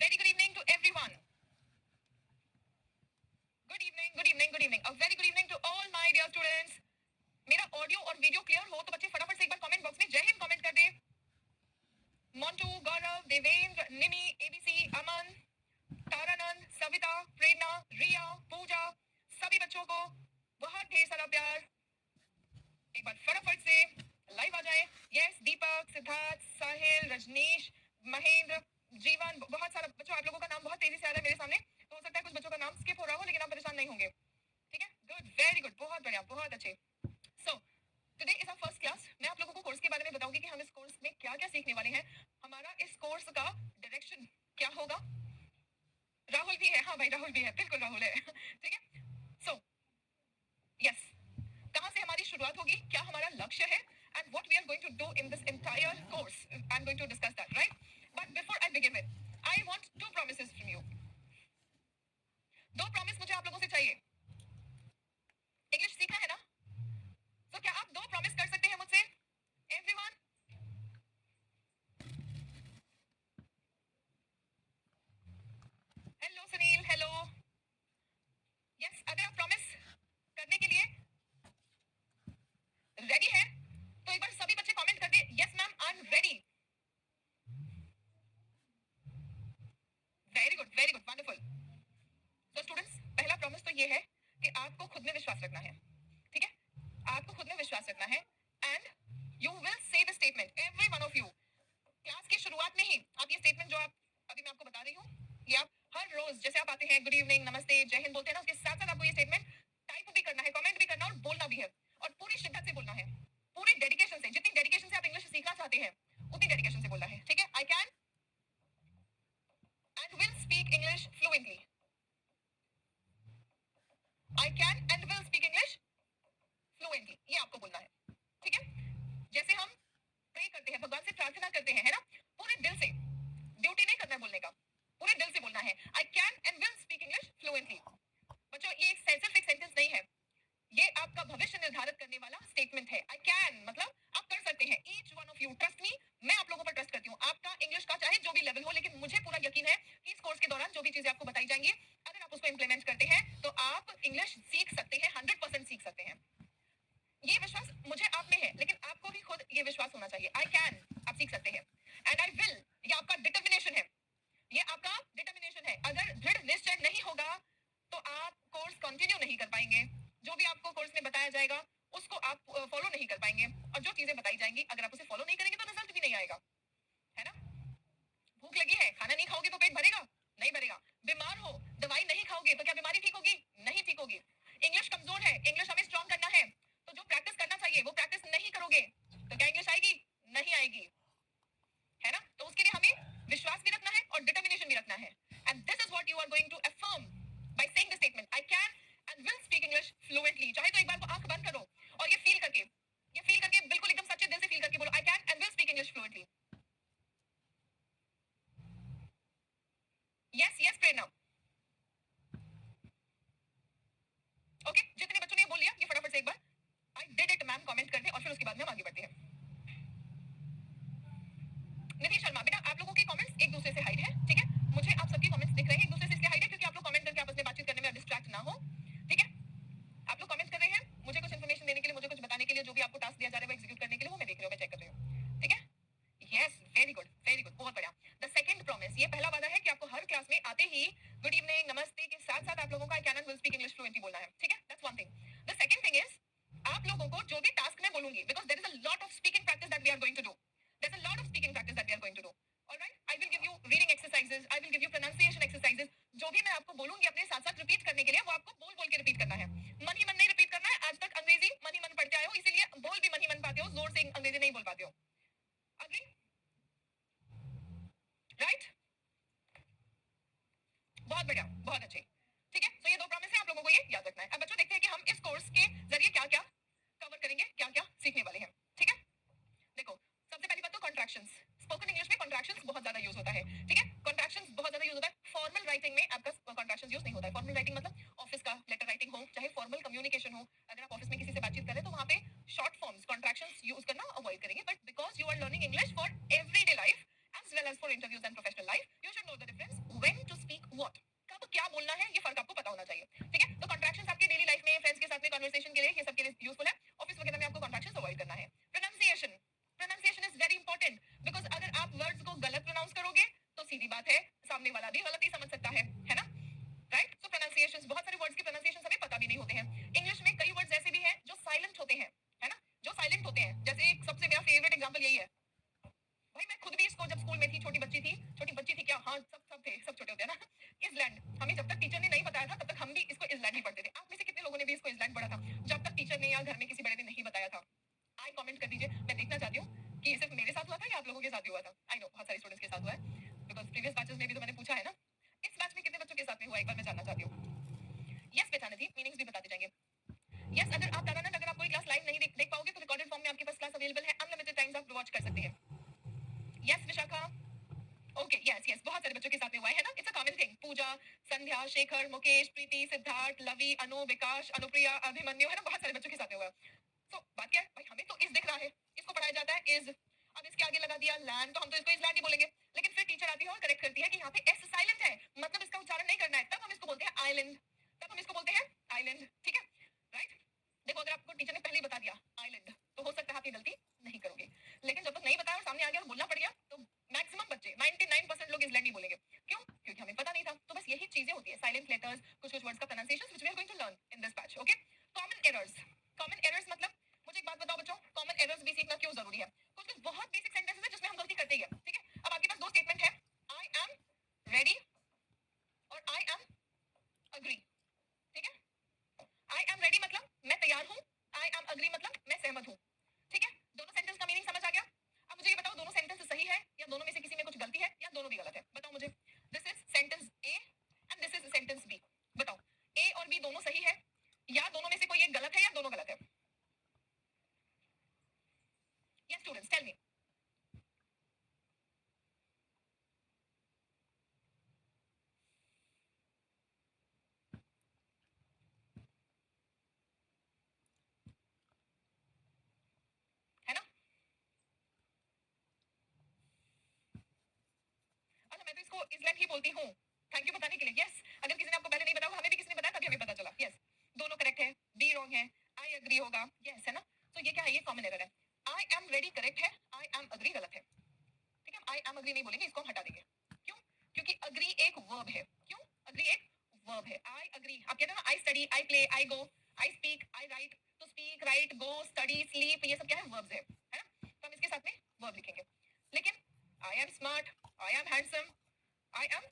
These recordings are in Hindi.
very good evening to everyone. Good evening, good evening, good evening. A very good evening to all my dear students. मेरा ऑडियो और वीडियो क्लियर हो तो बच्चे फटाफट से एक बार कमेंट बॉक्स में जय हिंद कमेंट कर दे. मोंटू, गौरव, देवेंद्र, निमी, एबीसी, अमन, तारानंद, सविता, प्रेरणा, रिया, पूजा, सभी बच्चों को बहुत ढेर सारा प्यार. एक बार फटाफट से लाइव आ जाए. यस, दीपक, सिद्धार्थ, साहिल, रजनीश, महेंद्र, जीवन, बहुत सारा बच्चों, आप लोगों का नाम बहुत तेजी से आ रहा है मेरे सामने, तो हो सकता है कुछ बच्चों का नाम स्किप हो रहा हो, लेकिन आप परेशान नहीं होंगे. ठीक है, गुड, वेरी गुड, बहुत बढ़िया, बहुत अच्छे. So today is our first class. मैं आप लोगों को कोर्स के बारे में बताऊंगी कि हम इस कोर्स में क्या क्या सीखने वाले हैं. हमारा इस कोर्स का डायरेक्शन क्या होगा. राहुल भी है, हाँ भाई राहुल भी है, बिल्कुल राहुल है. ठीक है, सो यस, कहाँ से हमारी शुरुआत होगी, क्या हमारा लक्ष्य है, and what we are going to do in this entire course. I'm going to discuss that, right? But before I begin with, I want two promises from you. दो प्रॉमिस मुझे आप लोगों से चाहिए. इंग्लिश सीखना है ना, तो क्या आप दो प्रॉमिस कर सकते हैं मुझसे? Everyone, hello Sunil, hello. Yes, अगर आप प्रॉमिस करने के लिए रेडी है तो एक बार सभी बच्चे कमेंट कर दे, yes ma'am I am ready. Very good, very good, wonderful. तो स्टूडेंट्स, पहला प्रॉमिस तो ये है कि आपको खुद में विश्वास रखना है. ठीक है, आपको खुद में विश्वास रखना है and you will say the statement, every one of you. Class की शुरुआत में ही आप ये स्टेटमेंट जो आप अभी मैं आपको बता रही हूँ, ये आप हर रोज जैसे आप आते हैं गुड इवनिंग, नमस्ते, जय हिंद बोलते हैं ना, उसके साथ साथ आपको ये स्टेटमेंट टाइप भी करना है, कमेंट भी करना और बोलना भी है, और पूरी शिद्दत से बोलना है, पूरे डेडिकेशन से. जितनी डेडिकेशन से आप इंग्लिश सीखना चाहते हैं उतनी डेडिकेशन से बोलना है. ठीक है, आई can and will speak English fluently. I can and will speak English fluently, ये आपको बोलना है. ठीक है, जैसे हम प्रे करते हैं, भगवान से प्रार्थना करते हैं, है ना, पूरे दिल से, ड्यूटी नहीं करना है बोलने का, पूरे दिल से बोलना है. आई can and will speak English fluently. बच्चों, ये एक सिर्फ एक सेंटेंस नहीं है, ये आपका भविष्य निर्धारित करने वाला स्टेटमेंट है. आई कैन मतलब आप कर सकते हैं. Each one of you, trust me, मैं आप लोगों पर ट्रस्ट करती हूँ. आपका इंग्लिश का चाहे जो भी लेवल हो, लेकिन मुझे पूरा यकीन है कि इस कोर्स के दौरान जो भी चीजें आपको बताई जाएंगी, अगर आप उसको इंप्लीमेंट करते हैं तो आप इंग्लिश सीख सकते हैं, 100% सीख सकते हैं. ये विश्वास मुझे आप में है, लेकिन आपको भी खुद ये विश्वास होना चाहिए. आई कैन, आप सीख सकते हैं. एंड आई विल, ये आपका डिटर्मिनेशन है, ये आपका डिटर्मिनेशन है. अगर दृढ़ निश्चय नहीं होगा तो आप कोर्स कंटिन्यू नहीं कर पाएंगे. जो भी आपको कोर्स में बताया जाएगा उसको आप फॉलो नहीं कर पाएंगे, और जो चीजें बताई जाएंगी अगर आप उसे फॉलो नहीं करेंगे तो रिजल्ट भी नहीं आएगा, है ना. भूख लगी है, खाना नहीं खाओगे तो पेट भरेगा? नहीं भरेगा. बीमार हो, दवाई नहीं खाओगे तो क्या बीमारी ठीक होगी? नहीं ठीक होगी. इंग्लिश कमजोर है, इंग्लिश हमें स्ट्रॉन्ग करना है, तो जो प्रैक्टिस करना चाहिए वो प्रैक्टिस नहीं करोगे तो क्या इंग्लिश आएगी? नहीं आएगी, है ना. तो उसके लिए हमें विश्वास भी रखना है और डिटर्मिनेशन भी रखना है. And this is what you are going to affirm by saying the statement, I can and will speak English fluently. चाहे तो एक बार को आंख बंद करो और ये फील करके बिल्कुल एकदम सच्चे दिल से फील करके बोलो, I can and will speak English fluently. Yes yes Prerna. Okay, जितने बच्चों ने बोल लिया ये फटाफट से एक बार I did it ma'am comment कर दें, और फिर उसके बाद में हम आगे बढ़ते हैं. निधि शर्मा, बेटा आप लोगों के कमेंट्स एक दूसरे से हाइड है. ठीक है, मुझे आप सबके कमेंट्स दिख रहे हैं, एक दूसरे से इसलिए हाइड है क्योंकि आप लोग कमेंट करके आपस में बातचीत करने में डिस्ट्रैक्ट ना हो. ठीक है, आप लोग कमेंट कर रहे हैं मुझे कुछ इन्फॉर्मेशन देने के लिए, मुझे कुछ बताने के लिए, जो भी आपको टास्क दिया जा रहा है वो एग्जीक्यूट करने के लिए, वो मैं देख रही हूँ, मैं चेक कर रही हूँ. ठीक है, यस, वेरी गुड, बहुत बढ़िया. द सेकंड प्रॉमिस, ये पहला वादा है कि आपको हर क्लास में आते ही गुड इवनिंग, नमस्ते के साथ साथ आप लोगों का I can and will speak English fluently बोलना है. ठीक है, that's one thing. The second thing is, आप लोगों को जो भी टास्क मैं बोलूंगी, because there is a lot of speaking practice that we are going to do, there is a lot of speaking practice that we are going to do. Alright, I will give you reading exercises, I will give you pronunciation exercises. जो भी मैं आपको बोलूंगी अपने साथ साथ रिपीट करने के लिए, वो आपको बोल बोल के रिपीट करना है, मन ही मन नहीं रिपीट करना है. आज तक अंग्रेजी मन ही मन पढ़ते आए हो, इसीलिए बोल भी मन ही मन पाते हो, जोर से अंग्रेजी नहीं बोल पाते हो. अग्री? राइट, बहुत बढ़िया, बहुत अच्छे. ठीक है, तो ये दो प्रॉमिस है, आप लोगों को ये याद रखना है. अब बच्चों देखते हैं कि हम इस कोर्स के जरिए क्या क्या कवर करेंगे, क्या क्या सीखने वाले हैं. ठीक है, देखो सबसे पहली बात तो कॉन्ट्रैक्शंस. स्पोकन इंग्लिश में कॉन्ट्रैक्शंस बहुत ज्यादा यूज होता है. ठीक है, कॉन्ट्रैक्शंस बहुत ज्यादा यूज होता है. फॉर्मल राइटिंग में आपका कॉन्ट्रैक्शंस यूज नहीं होता है. फॉर्मल राइटिंग मतलब ऑफिस का लेटर राइटिंग हो, चाहे फॉर्मल कम्युनिकेशन हो, अगर आप ऑफिस में किसी से बातचीत कर रहे हैं तो वहां पे शॉर्ट फॉर्म्स कॉन्ट्रैक्शंस यूज करना अवॉइड करेंगे. But because you are learning English for everyday life as well as for interviews and professional life, you should know the difference. सामने वाला भी गलत ही समझ सकता है ना, राइट। सो प्रोनाउंसिएशंस, बहुत सारे वर्ड्स के प्रोनाउंसिएशंस हमें पता भी नहीं होते हैं। इंग्लिश में कई वर्ड्स ऐसे भी हैं जो साइलेंट होते हैं, है ना, जो साइलेंट होते हैं। जैसे एक सबसे मेरा फेवरेट एग्जांपल यही है, भाई मैं खुद भी इसको जब स्कूल में थी, छोटी बच्ची थी क्या, हाँ सब थे, सब छोटे होते हैं ना। इसलैंड, हमें जब तक टीचर ने नहीं बताया था तब तक हम भी इसको इसलैंड ही पढ़ते थे। आप में से कितने लोगों ने भी इसको इसलैंड पढ़ा था जब तक टीचर ने या घर में किसी बड़े ने नहीं बताया था? आई कमेंट कर दीजिए, मैं देखना चाहती हूँ कि ये सिर्फ मेरे साथ हुआ था या आप लोगों के साथ भी हुआ था। आई नो बहुत सारे स्टूडेंट्स के साथ हुआ है, बिकॉज प्रीवियस बैचेस में भी तो मैंने पूछा है ना। इस बैच में कितने बच्चों के साथ में हुआ, एक बार मैं जानना चाहती हूँ। यस पहचाना थी, मीनिंग्स भी बताते जाएंगे। यस, अगर आप दादानंद, अगर आप कोई क्लास लाइव नहीं देख पाओगे तो रिकॉर्डेड फॉर्म में आपके पास क्लास अवेलेबल है, अनलिमिटेड टाइम्स आप वॉच कर सकते हैं। यस विशाखा, ओके, यस बहुत सारे बच्चों के साथ में हुआ है ना। It's a common thing. Puja, Sandhya, Shekhar, Mukesh, Preeti, Siddharth, Lavi, Anu, Vikas, Anupriya, Abhimanyu, है ना, बहुत सारे बच्चों के साथ में हुआ है। तो बात क्या है भाई, हमें तो इस दिख रहा है, इसको पढ़ाया जाता है इज, अब इसके आगे लगा दिया लैंड, तो हम तो इसको इज लैंड ही बोलेंगे। लेकिन फिर टीचर आती है और करेक्ट करती है कि यहाँ पे एस साइलेंट है, मतलब इसका उच्चारण नहीं करना है, तब हम इसको बोलते हैं आइलैंड, तब हम इसको बोलते हैं आइलैंड, ठीक है, राइट। देखो, अगर आपको टीचर ने पहले बता दिया आइलैंड, तो हो सकता है आप ये गलती नहीं करोगे। लेकिन जब तक नहीं बताया और सामने आ गया और बोलना पड़ गया, तो मैक्सिमम बच्चे 99% लोग इसलैंड ही बोलेंगे। क्यों? क्योंकि हमें पता नहीं था। तो बस यही चीजें होती है, साइलेंट लेटर्स, कुछ कुछ वर्ड्स का pronunciation which we are going to learn in this batch, okay. Common errors, common errors मतलब, मुझे एक बात बताओ बच्चों, कॉमन एरर्स भी सीखना क्यों जरूरी है? कुछ कुछ बहुत बेसिक सेंटेंसेस है जिसमें हम गलती करते ही है, ठीक है। अब आपके पास दो स्टेटमेंट है, आई एम रेडी और आई एम अग्री, ठीक है। आई एम रेडी मतलब मैं तैयार हूं, आई एम अग्री मतलब मैं सहमत हूं, ठीक है। दोनों सेंटेंस का मीनिंग समझ आ गया। अब मुझे ये बताओ, दोनों सेंटेंस सही है या दोनों में से किसी में कुछ गलती है या दोनों भी गलत है? बताओ मुझे। This is sentence A and this is sentence B. बताओ, ए और बी दोनों सही है या दोनों में से कोई एक गलत है या दोनों गलत है? Yes students, tell me. है ना, अच्छा मैं तो इसको इसलैंड ही बोलती हूँ, थैंक यू बताने के लिए। यस, अगर किसी ने आपको पहले नहीं बताया, हमें भी किसी ने बताया तभी हमें पता चला। यस, दोनों करेक्ट है, बी रॉन्ग है, आई अग्री होगा। यस, है ना। तो ये क्या है, ये कॉमन एरर है। आई एम रेडी करेक्ट है, आई एम अग्री गलत है, ठीक है। आई एम अग्री नहीं बोलेंगे, इसको हम हटा देंगे। क्यों? क्योंकि अग्री एक वर्ब है। क्यों? अग्री एक वर्ब है। आई अग्री, आप कहते हैं ना, I study, I play, I go, I speak, I right, तो स्पीक, राइट, गो, स्टडी, स्लीप, ये सब क्या है, वर्ब्स है ना। तो हम इसके साथ में वर्ब लिखेंगे। लेकिन I am smart, I am handsome, I am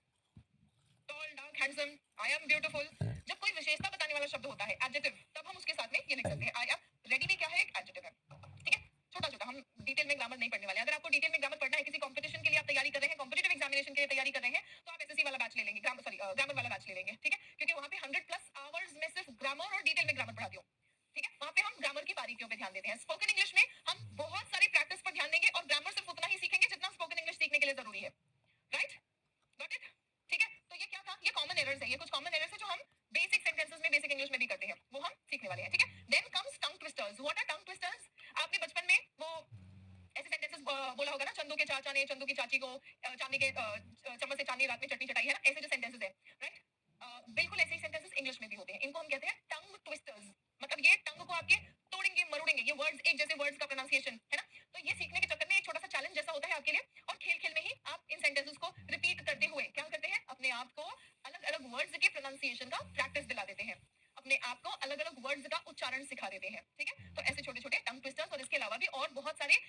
tall, dark, handsome, I am beautiful, जब कोई विशेषता बताने वाला शब्द होता है, एडजेक्टिव, तब हम उसके साथ में ये लिख सकते हैं। आई एम रेडी भी क्या है, एक एडजेक्टिव है, ठीक है। छोटा छोटा, हम डिटेल में ग्रामर नहीं पढ़ने वाले। अगर आपको डिटेल में ग्रामर पढ़ना है, किसी कंपटीशन के लिए आप तैयारी कर रहे हैं, कॉम्पिटिटिव एग्जामिनेशन के लिए तैयारी कर रहे हैं, तो आप एसएससी वाला बैच ले लेंगे, ग्रामर वाला बैच ले लेंगे, ठीक है। क्योंकि वहां पे 100+ आवर्स में सिर्फ ग्रामर और डिटेल में ग्रामर पढ़ाती हूँ, ठीक है। वहां पे हम ग्रामर की बारीकियों पे ध्यान देते हैं। स्पोकन इंग्लिश में हम बहुत सारी प्रैक्टिस पर ध्यान देंगे और ग्रामर सिर्फ उतना ही सीखेंगे जितना स्पोकन इंग्लिश सीखने के लिए जरूरी है, राइट, गॉट इट, ठीक है। तो ये क्या था, ये कॉमन एरर्स है, ये कुछ कॉमन एरर्स है जो हम बेसिक सेंटेंसेस में, बेसिक इंग्लिश में भी करते हैं, वो हम सीखने वाले हैं, ठीक है। Then comes tongue twisters. What are tongue twisters? आपने बचपन में वो ऐसे सेंटेंसेस बोला होगा ना, चंदू के चाचा ने चंदू की चाची को चांदी के चम्मच से चांदी रात में चटनी चटाई, है ना, ऐसे जो सेंटेंसेस है, राइट। बिल्कुल ऐसे ही सेंटेंसेस इंग्लिश में भी होते हैं, इनको हम कहते हैं टंग ट्विस्टर्स। मतलब ये टंग को आपके तोड़ेंगे, मरोड़ेंगे, ये वर्ड्स एक जैसे वर्ड्स का प्रोनाउंसिएशन, है ना। तो ये सीखने के चक्कर में एक छोटा सा चैलेंज जैसा होता है आपके लिए, और खेल खेल में ही आप इन सेंटेंसेस को रिपीट करते हुए क्या करते हैं, अपने आप को अलग अलग वर्ड्स के प्रोनाउंसिएशन का प्रैक्टिस दिला देते हैं, अपने आप को अलग अलग वर्ड्स का उच्चारण सिखा देते हैं, ठीक है। तो ऐसे छोटे छोटे टंग ट्विस्टर्स, और इसके अलावा भी और बहुत सारे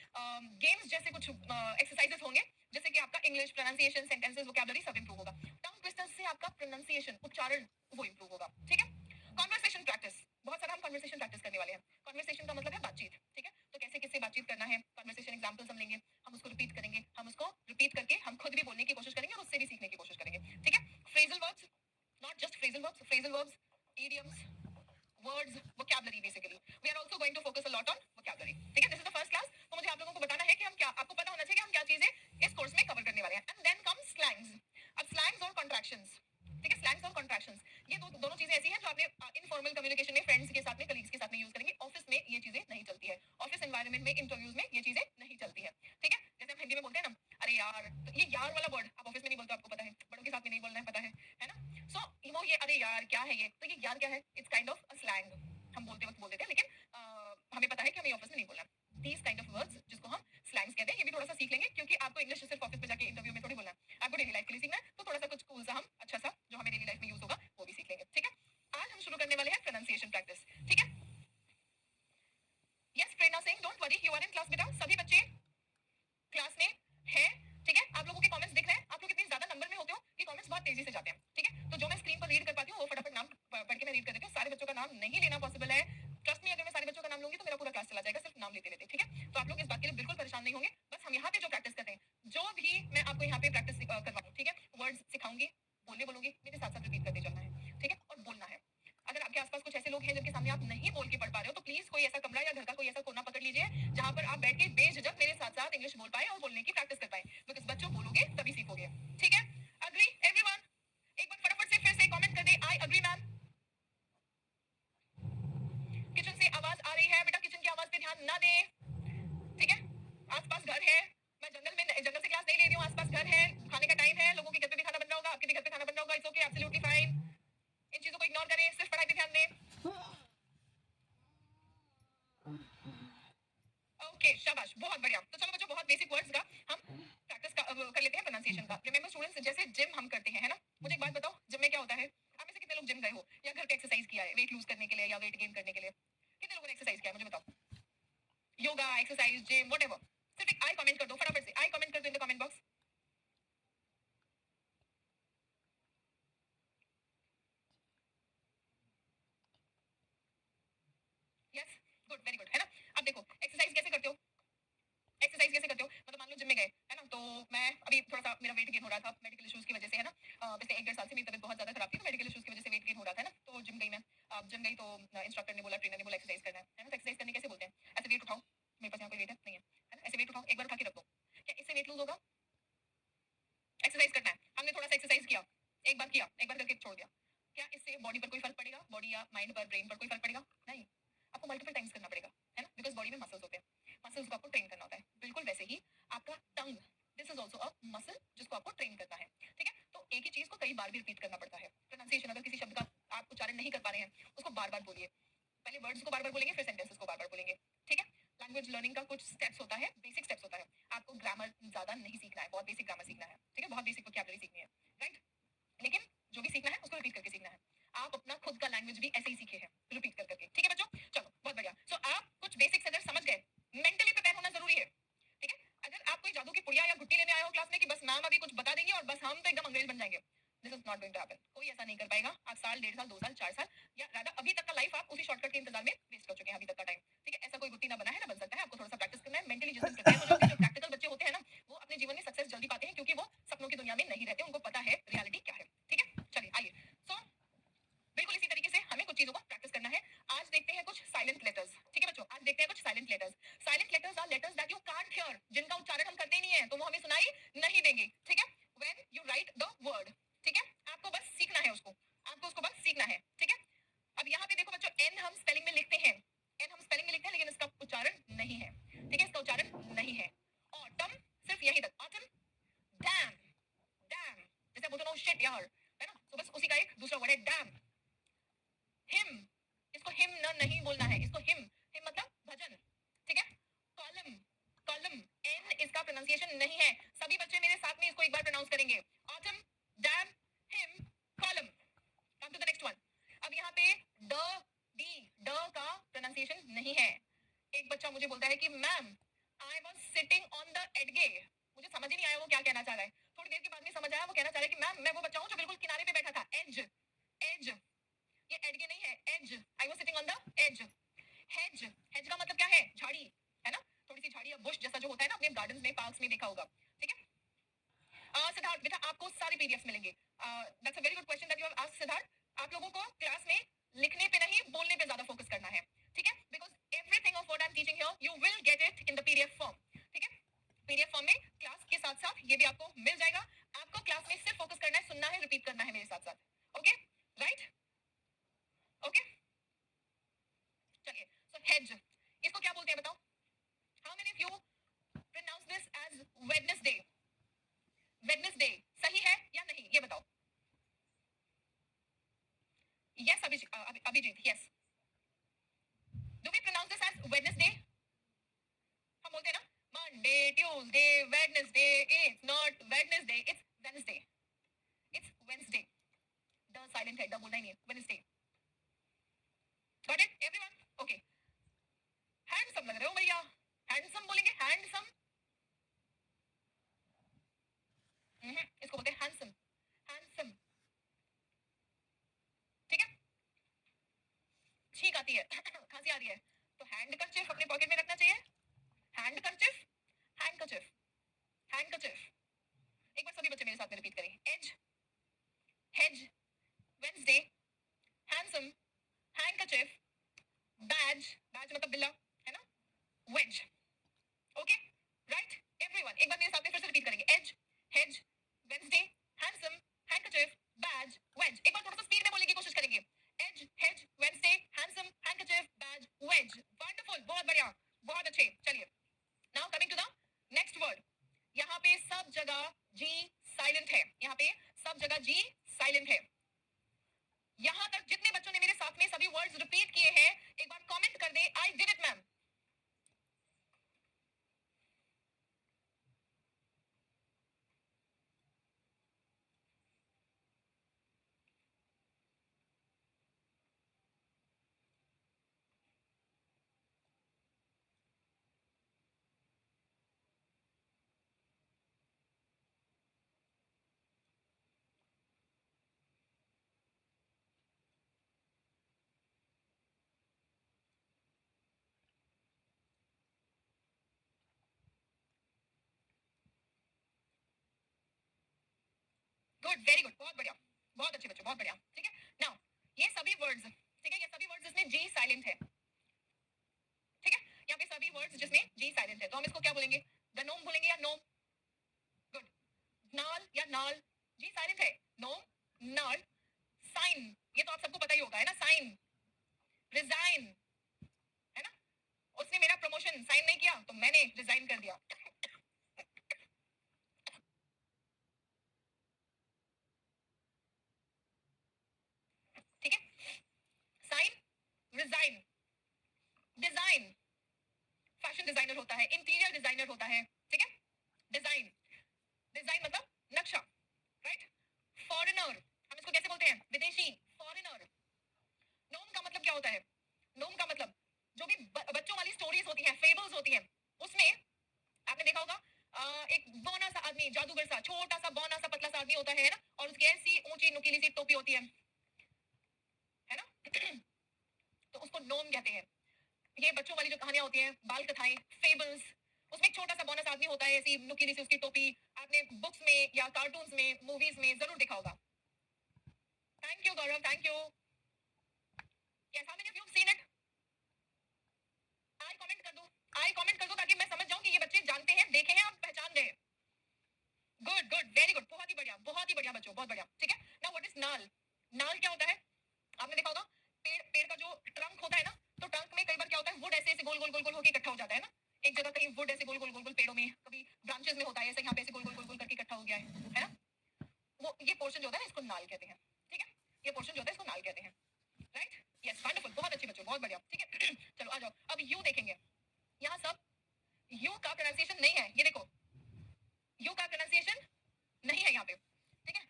गेम्स जैसे कुछ एक्सरसाइजेस होंगे, जैसे कि आपका इंग्लिश प्रोनाउंसिएशन, सेंटेंसेस, वोकैबुलरी सब इंप्रूव होगा। टंग ट्विस्टर्स से आपका प्रोनाउंसिएशन, उच्चारण, वो इंप्रूव होगा, ठीक है। कॉन्वर्सेशन प्रैक्टिस, बहुत सारा हम कन्वर्सेशन प्रैक्टिस करने वाले हैं। कन्वर्सेशन का मतलब है बातचीत, ठीक है। तो कैसे किससे बातचीत करना है, कन्वर्सेशन एग्जांपल्स हम लेंगे, हम उसको रिपीट करेंगे, हम उसको रिपीट करके हम खुद भी बोलने की कोशिश करेंगे और उससे भी सीखने की कोशिश करेंगे, ठीक है। Phrasal verbs, not just phrasal verbs, phrasal verbs, idioms, words, vocabulary, basically we are also going to focus a lot on vocabulary, ठीक है। This is the first class, तो मुझे आप लोगों को बताना है कि हम क्या, आपको पता होना चाहिए कि हम क्या चीजें इस कोर्स में कवर करने वाले हैं। And then comes slangs. अब स्लैंग्स और कॉन्ट्रैक्शंस, ठीक है, स्लैंग्स और कॉन्ट्रैक्शंस, ये दोनों चीजें ऐसी हैं जो आपने इनफॉर्मल कम्युनिकेशन में, फ्रेंड्स के साथ में, कलीग्स के साथ में यूज करेंगे। ऑफिस में ये चीजें नहीं चलती है, ऑफिस एनवायरनमेंट में, इंटरव्यूज में ये चीजें नहीं चलती है, ठीक है। जैसे हम हिंदी में बोलते हैं ना, अरे यार, तो ये यार वाला वर्ड आप ऑफिस में नहीं बोलते, आपको पता है, बड़ों के साथ में नहीं बोलना है, पता है ना। सो वो ये अरे यार क्या है ये, तो ये यार क्या है, it's kind of a slang, हम बोलते वक्त बोल देते हैं, लेकिन हमें पता है कि हमें ऑफिस में नहीं बोलना। दीज काइंड ऑफ वर्ड्स जिसको हम स्लैंग्स कहते हैं, ये भी थोड़ा सा सीख लेंगे, क्योंकि आपको इंग्लिश सिर्फ ऑफिस में जाके इंटरव्यू में थोड़ी बोलना है, आपको डेली लाइफ के लिए सीखना है, तो थोड़ा सा बहुत तेजी से जाते हैं, ठीक है। तो जो मैं स्क्रीन पर रीड कर पाती हूँ वो फटाफट नाम पढ़ के मैं रीड कर देती हूँ। सारे बच्चों का नाम नहीं लेना पॉसिबल है, ट्रस्ट में। अगर मैं सारे बच्चों का नाम लूंगी तो मेरा पूरा क्लास चला जाएगा सिर्फ नाम लेते लेते, ठीक है। तो आप लोग इस बात के लिए बिल्कुल परेशान नहीं होंगे। बस हम यहाँ पे जो प्रैक्टिस करते हैं, जो भी मैं आपको यहाँ पे प्रैक्टिस करवाऊँ, ठीक है, वर्ड्स सिखाऊंगी, बोलने बोलूंगी, मेरे साथ साथ रिपीट करते चलना है, ठीक है, और बोलना है। अगर आपके आसपास कुछ ऐसे लोग हैं जिनके सामने आप नहीं बोल के पढ़ पा रहे हो तो प्लीज कोई ऐसा कमरा या घर का कोई ऐसा कोना पकड़ लीजिए जहां पर आप बैठ के बेझिझक मेरे साथ साथ इंग्लिश बोल पाए और बोलने की प्रैक्टिस कर पाए। बिकॉज बच्चों बोलोगे तभी सीखोगे, ठीक है। Agree everyone? एक बार फटाफट से फिर से कमेंट कर दे, आई अग्री मैम। किचन से आवाज आ रही है बेटा, किचन की आवाज पे ध्यान ना दे, ठीक है। आसपास घर है, मैं जंगल से क्लास नहीं ले रही हूँ। आसपास घर है, खाने का टाइम है, लोगों के घर पे भी खाना बन रहा होगा, आपके भी घर पे खाना बन रहा होगा। It's okay, absolutely fine. इन चीजों को इग्नोर करें, सिर्फ पढ़ाई पे ध्यान दें। ओके, शाबाश, बहुत बढ़िया। तो चलो बच्चों, बहुत बेसिक वर्ड्स का हम प्रैक्टिस कर लेते हैं प्रोनाउंसिएशन का। रिमेंबर स्टूडेंट्स, जैसे जिम हम करते हैं, है ना। मुझे एक बात बताओ, जिम में क्या होता है? आप में से कितने लोग जिम गए हो या घर पे एक्सरसाइज किया है वेट लूज करने के लिए या वेट गेन करने के लिए? कितने लोगों ने एक्सरसाइज किया है मुझे बताओ? Yoga, exercise, gym, whatever. सिर्फ एक आई कमेंट कर दो फटाफट से, आई कमेंट कर दो इन the comment box. Yes, good, very good, है ना। अब देखो, एक्सरसाइज कैसे करते हो? एक्सरसाइज कैसे करते हो? मतलब मान लो जिम में गए, है ना, तो मैं अभी थोड़ा सा मेरा वेट गेन हो रहा था मेडिकल इश्यूज की वजह से, है ना। पिछले 1-1.5 साल से मेरी तबीयत बहुत ज्यादा खराब थी, तो मेडिकल इश्यूज की वजह से वेट गेन हो रहा था ना। तो जिम गई मैं। जिम गई तो इंस्ट्रक्टर ने बोला, ट्रेनर ने बोला एक्सरसाइज करना है ना। तो एक्सरसाइज करने कैसे बोलते हैं? ऐसे वेट उठाओ, मेरे पास यहाँ कोई वेट है नहीं है ना। ऐसे वेट उठाओ, एक बार उठा के रख दो। क्या इससे वेट लूज होगा? एक्सरसाइज करना है, हमने थोड़ा सा एक्सरसाइज किया, एक बार किया, एक बार करके छोड़ दिया, क्या इससे बॉडी पर कोई फर्क पड़ेगा? बॉडी या माइंड पर, ब्रेन पर कोई फर्क पड़ेगा? नहीं। आपको मल्टीपल टाइम्स करना पड़ेगा, है ना, बिकॉज बॉडी में मसल्स होते हैं, मसल्स को आपको ट्रेन करना होता है। बिल्कुल वैसे ही आपका tongue, this is also a muscle जिसको आपको ट्रेन करना है, ठीक है। तो एक ही चीज को कई बार भी रिपीट करना पड़ता है। प्रोनाउंसिएशन, अगर किसी शब्द का आप उच्चारण नहीं कर पा रहे हैं, उसको बार बार बोलिए। पहले वर्ड्स को बार बार बोलेंगे, फिर सेंटेंसेस को बार बार बोलेंगे, ठीक है। लैंग्वेज लर्निंग का कुछ स्टेप्स होता है, बेसिक स्टेप्स होता है। आपको ग्रामर ज्यादा नहीं सीखना है, बहुत बेसिक ग्रामर सीखना है, ठीक है, बहुत बेसिक वोकैबुलरी सीखनी है, राइट। लेकिन जो भी सीखना है उसको रिपीट करके सीखना है। आप अपना खुद का लैंग्वेज भी ऐसे ही सीखे हैं, रिपीट कर करके, ठीक है बच्चों। चलो, बहुत बढ़िया। सो आप कुछ बेसिक्स अगर समझ गए, मेंटली प्रिपेयर होना जरूरी है, ठीक है। अगर आप कोई जादू की पुड़िया या गुट्टी लेने आए हो क्लास में कि बस मैम अभी कुछ बता देंगे और बस हम तो एकदम अंग्रेज बन जाएंगे, this is not going to happen. कोई ऐसा नहीं कर पाएगा। आप साल, 1.5 साल, 2 साल, 4 साल या राधा अभी तक का लाइफ आप उसी शॉर्टकट के इंतजार में वेस्ट कर चुके हैं अभी तक का टाइम, ठीक है। ऐसा कोई गुट्टी ना बना है ना बन सकता है। आपको थोड़ा सा प्रैक्टिस करना है, मेंटली जिस दिन प्रिपेयर हो जाओगे। जो प्रैक्टिकल बच्चे होते हैं ना, वो अपने जीवन में सक्सेस जल्दी पाते हैं क्योंकि वो सपनों की दुनिया में नहीं रहते, उनको पता है रियलिटी क्या है, ठीक है। चलिए आइए। सो बिल्कुल इसी तरीके से हमें कुछ चीजों को प्रैक्टिस करना है। आज देखते हैं कुछ साइलेंट लेटर्स, ठीक है बच्चों। आज देखते हैं कुछ silent letters. Silent letters are letters that you can't hear, जिनका उच्चारण हम करते नहीं है तो वो हमें सुनाई नहीं देंगे, ठीक है। When you right the word, ठीक है, आपको बस सीखना है उसको, आपको उसको बस सीखना है, ठीक है। अब यहाँ पे देखो बच्चों, एन हम स्पेलिंग में लिखते हैं, एन हम स्पेलिंग में लिखते हैं, लेकिन इसका उच्चारण नहीं है, ठीक है, इसका उच्चारण नहीं है। ऑटम, सिर्फ यही तक, ऑटम। डैम, डैम, जैसे बोलते हो शिट यार, है ना, तो बस उसी का एक दूसरा वर्ड है डैम। हिम, इसको हिम न नहीं बोलना है, इसको हिम, हिम मतलब भजन, ठीक है। कॉलम, कॉलम, एन इसका प्रोनाउंसिएशन नहीं है। सभी बच्चे मेरे साथ में इसको एक बार प्रोनाउंस करेंगे, autumn, damn, hymn, column. Come to the next one. अब यहाँ पे ड, डी, ड का प्रोनाउंसिएशन नहीं है। एक बच्चा मुझे बोलता है कि ma'am I was sitting on the edge, मुझे समझ ही नहीं आया वो क्या कहना चाह रहा है। थोड़ी देर के बाद में समझ आया, वो कहना चाह रहा है कि मैम मैं वो बच्चा हूँ जो बिल्कुल किनारे पे बैठा था, एज, एज, ये एडगे नहीं है, edge, I was sitting on the edge. Hedge, hedge का मतलब क्या है? झाड़ी, है ना, थोड़ी सी झाड़ी या बुश जैसा जो होता है ना, अपने गार्डन्स में, पार्क्स में देखा होगा, ठीक है। सिद्धार्थ बेटा, आपको सारे पीडीएफ्स मिलेंगे। That's a very good question that you have asked Siddharth. आप लोगों को क्लास में लिखने पे नहीं बोलने पे ज्यादा फोकस करना है, ठीक है, because everything of what I am teaching here you will get it in the PDF form, ठीक है। पीडीएफ फॉर्म में क्लास के साथ साथ ये भी आपको मिल जाएगा। आपको क्लास में सिर्फ फोकस करना है, सुनना है, रिपीट करना है मेरे साथ साथ, ओके, राइट, ओके। चलिए, सो हेज, इसको क्या बोलते हैं बताओ? How many of you pronounce this as Wednesday? Wednesday सही है या नहीं, ये बताओ। Yes Abhijit, yes. Do we pronounce this as Wednesday? हम बोलते हैं ना, Monday, Tuesday, Wednesday. It's not Wednesday, it's Wednesday, it's Wednesday. D silent है, द बोलना ही नहीं है, Wednesday. Got it everyone? Okay. Handsome लग रहे हो भैया, हैंडसम बोलेंगे, हैंडसम। इसको बोलते हैं हैंडसम, हैंडसम, आती है खांसी आ रही है, तो हैंडकरचिफ अपने पॉकेट में रखना चाहिए। हैंडकरचिफ, हैंडकरचिफ, हैंडकरचिफ। एक बार सभी बच्चे मेरे साथ में रिपीट करें। Edge, hedge, Wednesday, handsome, handkerchief, badge, badge मतलब बिल्ला, है ना, वेज। ओके, राइट एवरीवन, एक बार मेरे साथ में फिर से रिपीट करेंगे। Edge, hedge, Wednesday, handsome, handkerchief, badge, wedge. एक बार थोड़ा सा स्पीड में बोलने की कोशिश करेंगे। Edge, hedge, Wednesday, handsome, handkerchief, badge, wedge. Wonderful, बहुत बढ़िया, बहुत अच्छे। चलिए, now coming to the next word. यहाँ पे सब जगह जी साइलेंट है, यहाँ पे सब जगह जी साइलेंट है। यहां तक जितने बच्चों ने मेरे साथ में सभी वर्ड्स रिपीट किए हैं, एक बार कमेंट कर दे, I did it ma'am. Good, very good, बहुत बढ़िया, बहुत अच्छे बच्चों, बहुत बढ़िया। ठीक है, नाउ ये सभी वर्ड्स, ठीक है, ये सभी वर्ड्स जिसमें जी साइलेंट है, ठीक है, यहाँ पे सभी वर्ड्स जिसमें जी साइलेंट है, तो हम इसको क्या बोलेंगे? द नोम बोलेंगे या नोम? गुड। नाल या नाल, जी साइलेंट है, नोम, नाल। साइन, ये तो आप सबको पता ही होगा, है ना, साइन। रिजाइन, है ना, उसने मेरा प्रमोशन साइन नहीं किया तो मैंने रिजाइन कर दिया। ठीक है, sign, resign. Design, fashion designer होता है, इंटीरियर डिजाइनर होता है, ठीक है। डिजाइन, डिजाइन मतलब नक्शा, राइट। फॉरेनर, हम इसको कैसे बोलते हैं? विदेशी, फॉरेनर। नोम का मतलब क्या होता है? नोम का मतलब जो भी बच्चों वाली स्टोरीज होती हैं, फेबल्स होती हैं, उसमें आपने देखा होगा एक बौना सा आदमी, जादूगर सा, छोटा सा बौना सा पतला सा आदमी होता है ना, और उसकी ऐसी ऊंची नुकीली सी टोपी होती है ना तो उसको नोम कहते हैं। ये बच्चों वाली जो कहानियां होती हैं, बाल कथाएं, फेबल्स, उसमें एक छोटा सा बोनस आदमी होता है, ऐसी नुकीली सी उसकी टोपी, आपने बुक्स में या कार्टून्स में, मूवीज में जरूर देखा होगा। Thank you Gaurav, thank you. Yes, how many of you have seen it? I comment कर दो, आई कमेंट कर दो, ताकि मैं समझ जाऊं कि ये बच्चे जानते हैं, देखे हैं और पहचान गए। गुड गुड, वेरी गुड, बहुत ही बढ़िया, बहुत ही बढ़िया बच्चों, बहुत बढ़िया। ठीक है, नाउ व्हाट इज नाल? नाल क्या होता है? आपने देखा होगा, पेड़, पेड़ का जो ट्रंक होता है ना, तो ट्रंक में कई बार क्या होता है, वुड ऐसे ऐसे गोल गोल गोल गोल होकर इकट्ठा हो जाता है ना, एक जगह कहीं वुड ऐसे गोल गोल गोल गोल पेड़ों में, कभी ब्रांचेस में होता है ऐसे, यहाँ पे ऐसे गोल गोल गोल गोल करके इकट्ठा हो गया है ना, वो ये पोर्शन जो होता है ना, इसको नाल कहते हैं। ठीक है, ये पोर्शन जो होता है इसको नाल कहते हैं, राइट। यस, वंडरफुल, बहुत अच्छे बच्चों, बहुत बढ़िया। ठीक है चलो आ जाओ, अब यू देखेंगे। यहाँ सब यू का प्रोनाउंसिएशन नहीं है, ये देखो, यू का प्रोनाउंसिएशन नहीं है यहाँ पे, ठीक है।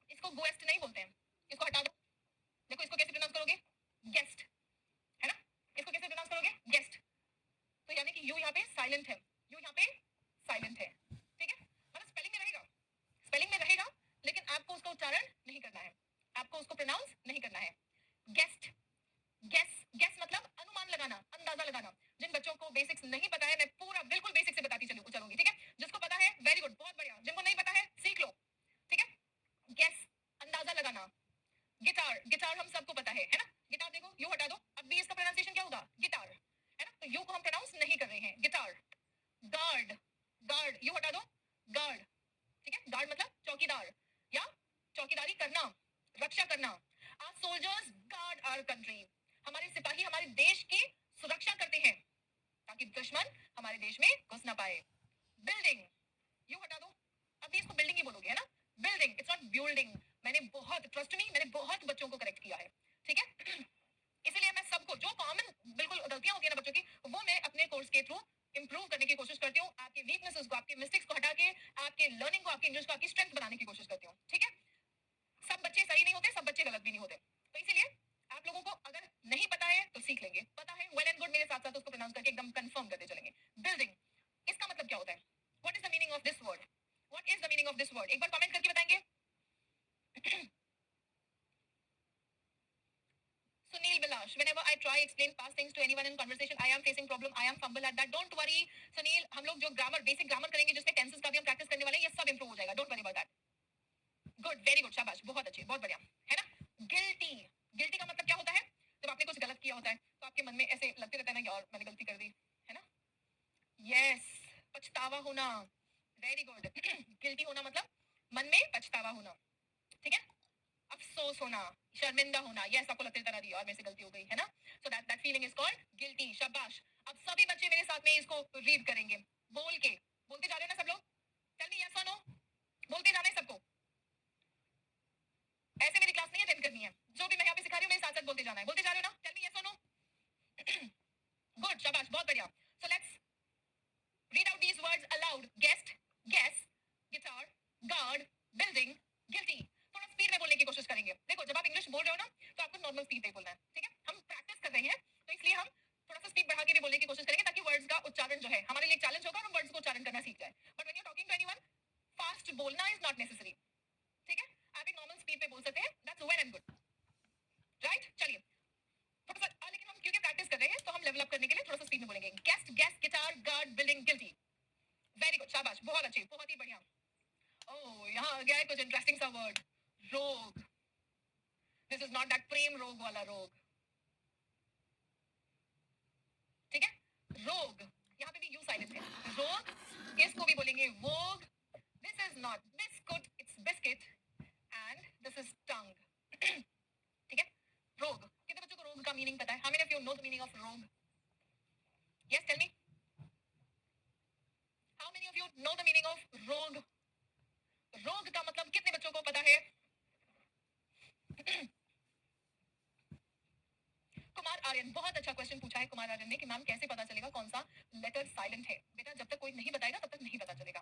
इसको गोएस्ट नहीं बोलते हैं, इसको हटा दो। देखो इसको कैसे प्रोनाउंस करोगे? गेस्ट, है ना, इसको कैसे प्रोनाउंस करोगे? गेस्ट। तो यानी कि यू यहाँ पे साइलेंट है, यू यहाँ पे साइलेंट है, ठीक है, मतलब स्पेलिंग में रहेगा, स्पेलिंग में रहेगा, लेकिन आपको उसका उच्चारण नहीं करना है, आपको उसको प्रोनाउंस नहीं करना है। गेस्ट, गेस, गेस मतलब अनुमान लगाना, अंदाजा लगाना। जिन बच्चों को बेसिक्स नहीं पता है, मैं पूरा बिल्कुल बेसिक से बताती चलूंगी, ठीक है। जिसको पता है वेरी गुड, बहुत बढ़िया, जिनको नहीं पता है सीख लो, ठीक है। गेस, अंदाजा लगाना। गिटार, गिटार हम सबको पता है ना, गिटार देखो, यू हटा दो, अब भी इसका प्रोनाउंसिएशन क्या होगा? गिटार, है ना, तो यू को हम प्रोनाउंस नहीं कर रहे हैं, गिटार। गार्ड, गार्ड, यू हटा दो, गार्ड, ठीक है, गार्ड मतलब चौकीदार या चौकीदारी करना, रक्षा करना। Our soldiers guard our country, हमारे सिपाही हमारे देश की सुरक्षा करते हैं, ताकि दुश्मन हमारे देश में घुस ना पाए। बिल्डिंग, यू हटा दो, अभी इसको बिल्डिंग ही बोलोगे, है ना, बिल्डिंग, इट्स नॉट बिल्डिंग। मैंने बहुत, ट्रस्ट मी, मैंने बहुत बच्चों को करेक्ट किया है, ठीक है। इसलिए मैं सबको, जो कॉमन बिल्कुल गलतियां होती है ना बच्चों की, वो मैं अपने कोर्स के थ्रू इंप्रूव करने की कोशिश करती हूँ, आपके वीकनेसेस को, आपके मिस्टेक्स को हटा के, आपके लर्निंग को, आपके इंग्लिश को, आपकी स्ट्रेंथ बनाने की कोशिश करती हूँ, ठीक है। सब बच्चे सही नहीं होते, सब बच्चे गलत भी नहीं होते, तो इसीलिए आप लोगों को अगर नहीं पता है तो सीख लेंगे, पता है वेल एंड गुड, मेरे साथ साथ उसको प्रोनाउंस करके एकदम कंफर्म करते चलेंगे। बिल्डिंग, इसका मतलब क्या होता है? What is the meaning of this word? What is the meaning of this word? एक बार comment try explain past things to anyone in conversation. I am facing problem. I am fumble at that. Don't worry, Sunil. हम लोग जो ग्रामर बेसिक ग्रामर करेंगे जिसमें टेंसेस का भी हम प्रैक्टिस करने वाले हैं, ये सब इंप्रूव हो जाएगा. Don't worry about that. Good, very good, शाबाश, बहुत अच्छे, बहुत बढ़िया, है ना. गिल्टी, गिल्टी का मतलब क्या होता है? जब आपने कुछ गलत किया होता है तो आपके मन में ऐसे लगते रहता है ना यार मैंने गलती कर दी, है ना. यस, पछतावा होना. Very good. गिल्टी होना मतलब मन में पछतावा होना. ठीक है. अफसोस होना, शर्मिंदा होना. यस, आपको लगता है यार मेरे से गलती हो गई, है ना. So that feeling is called guilty. शाबाश. अब सभी बच्चे मेरे साथ में इसको रीड करेंगे बोल के. बोलते जा रहे हो ना सब लोग? टेल मी यस और नो. बोलते जाना है सबको. ऐसे मेरी क्लास नहीं अटेंड करनी है. जो भी मैं यहाँ पे सिखा रही हूँ मेरे साथ साथ बोलते जाना है. बोलते जा रहे हो ना? टेल मी यस और नो. गुड, शाबाश, बहुत बढ़िया. So let's read out these words aloud. Guest, guess, guitar, guard, building, guilty. थोड़ा स्पीड में बोलने की कोशिश करेंगे. देखो जब आप इंग्लिश बोल रहे हो ना तो आपको नॉर्मल स्पीड पे बोलना है. ठीक है. हम प्रैक्टिस कर रहे हैं तो इसलिए हम थोड़ा सा स्पीड बढ़ा के भी बोलने की कोशिश करेंगे ताकि वर्ड्स का उच्चारण जो है हमारे लिए चैलेंज होगा और हम वर्ड्स को उच्चारण करना सीख जाए. But when you are talking to anyone, fast बोलना इज नॉट नेसेसरी. ठीक है. आप एक नॉर्मल स्पीड पे बोल सकते हैं. That's well and good. Right. चलिए थोड़ा सा लेकिन हम क्योंकि प्रैक्टिस कर रहे हैं तो हम लेवल अप करने के लिए थोड़ा सा स्पीड में बोलेंगे. Guest, guess, guitar, guard, building, guilty. Very good, शाबाश, बहुत अच्छे, बहुत ही बढ़िया. ओह, यहाँ आ गया है कुछ इंटरेस्टिंग सा वर्ड. रोग. दिस इज नॉट दैट प्रेम रोग वाला रोग. ठीक है. रोग, यहाँ पे भी यू साइलेंट है. रोग, इसको भी बोलेंगे vogue. This is not biscuit, it's biscuit. And this is tongue. ठीक है. रोग. कितने बच्चों को रोग का मीनिंग पता है? How many of you know the meaning of rogue? Yes, tell me. How many of you know the meaning of rogue? Rogue का मतलब कितने बच्चों को पता है? कुमार आर्यन, बहुत अच्छा क्वेश्चन पूछा है कुमार आर्यन ने कि मैम कैसे पता चलेगा कौन सा लेटर साइलेंट है. बेटा जब तक कोई नहीं बताएगा तब तक नहीं पता चलेगा.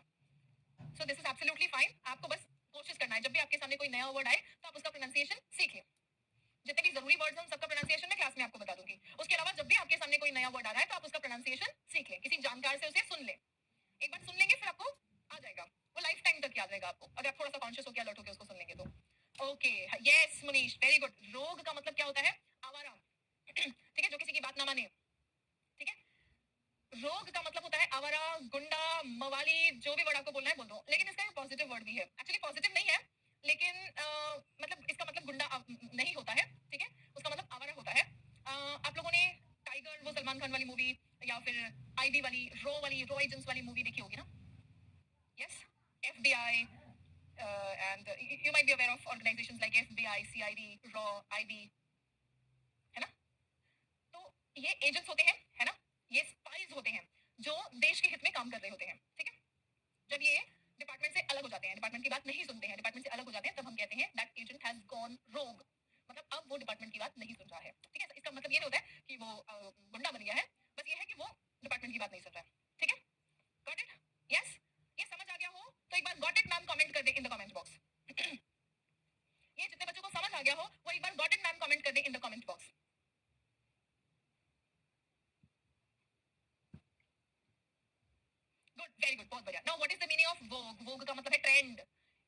सो दिस इज एब्सोल्युटली फाइन. आपको बस कोशिश करना है जब भी आपके सामने कोई नया वर्ड आए तो आप उसका प्रोनाउंसिएशन सीखिए. जितने भी जरूरी वर्ड्स हैं उन सबका प्रोनाउंसिएशन मैं क्लास में आपको बता दूंगी. उसके अलावा जब भी आपके सामने कोई नया वर्ड आ रहा है तो आप उसका प्रोनाउंसिएशन सीख लें. किसी जानकार से उसे सुन लें. एक बार सुन लेंगे फिर आपको आ जाएगा. वो लाइफ टाइम तक याद रहेगा आपको अगर आप थोड़ा सा कॉन्शियस होकर अलर्ट होकर उसको सुन लेंगे तो. Okay, yes Munish, very good. रोग का मतलब क्या होता है? आवारा. ठीक है, जो किसी की बात ना माने. ठीक है. रोग का मतलब होता है आवारा, गुंडा, मवाली. जो भी वर्ड आपको बोलना है बोल दो. लेकिन इसका एक पॉजिटिव वर्ड भी है. एक्चुअली पॉजिटिव नहीं है लेकिन मतलब इसका मतलब गुंडा नहीं होता है. ठीक है. उसका मतलब आवारा होता है. आप लोगों ने टाइगर, वो सलमान खान वाली मूवी या फिर आईबी वाली, रो एजेंट्स वाली मूवी देखी होगी ना. Yes. FBI and you might be aware of organizations like FBI, CID, RAW, IB, है ना. तो ये एजेंट्स होते हैं, है ना. ये स्पाइज होते हैं जो देश के हित में काम कर रहे होते हैं. ठीक है. जब ये डिपार्टमेंट से अलग हो जाते हैं, डिपार्टमेंट की बात नहीं सुनते हैं, डिपार्टमेंट से अलग हो जाते हैं, तब हम कहते हैं दैट एजेंट हैज गॉन रोग. मतलब अब वो डिपार्टमेंट की बात नहीं सुन रहा है. ठीक है. इसका मतलब ये नहीं होता है कि वो गुंडा बन गया है. बस ये है कि वो डिपार्टमेंट की बात नहीं सुन रहा है. ठीक है. Got it? यस. ये समझ आ गया हो तो एक बार गॉट इट मैम कमेंट कर दे इन द कमेंट बॉक्स. ये जितने बच्चों को समझ आ गया हो वो एक बार गॉट इट मैम कमेंट कर दे in the comment box. Good, very good, बहुत बढ़िया. Now what is the meaning of vogue? Vogue का मतलब है ट्रेंड.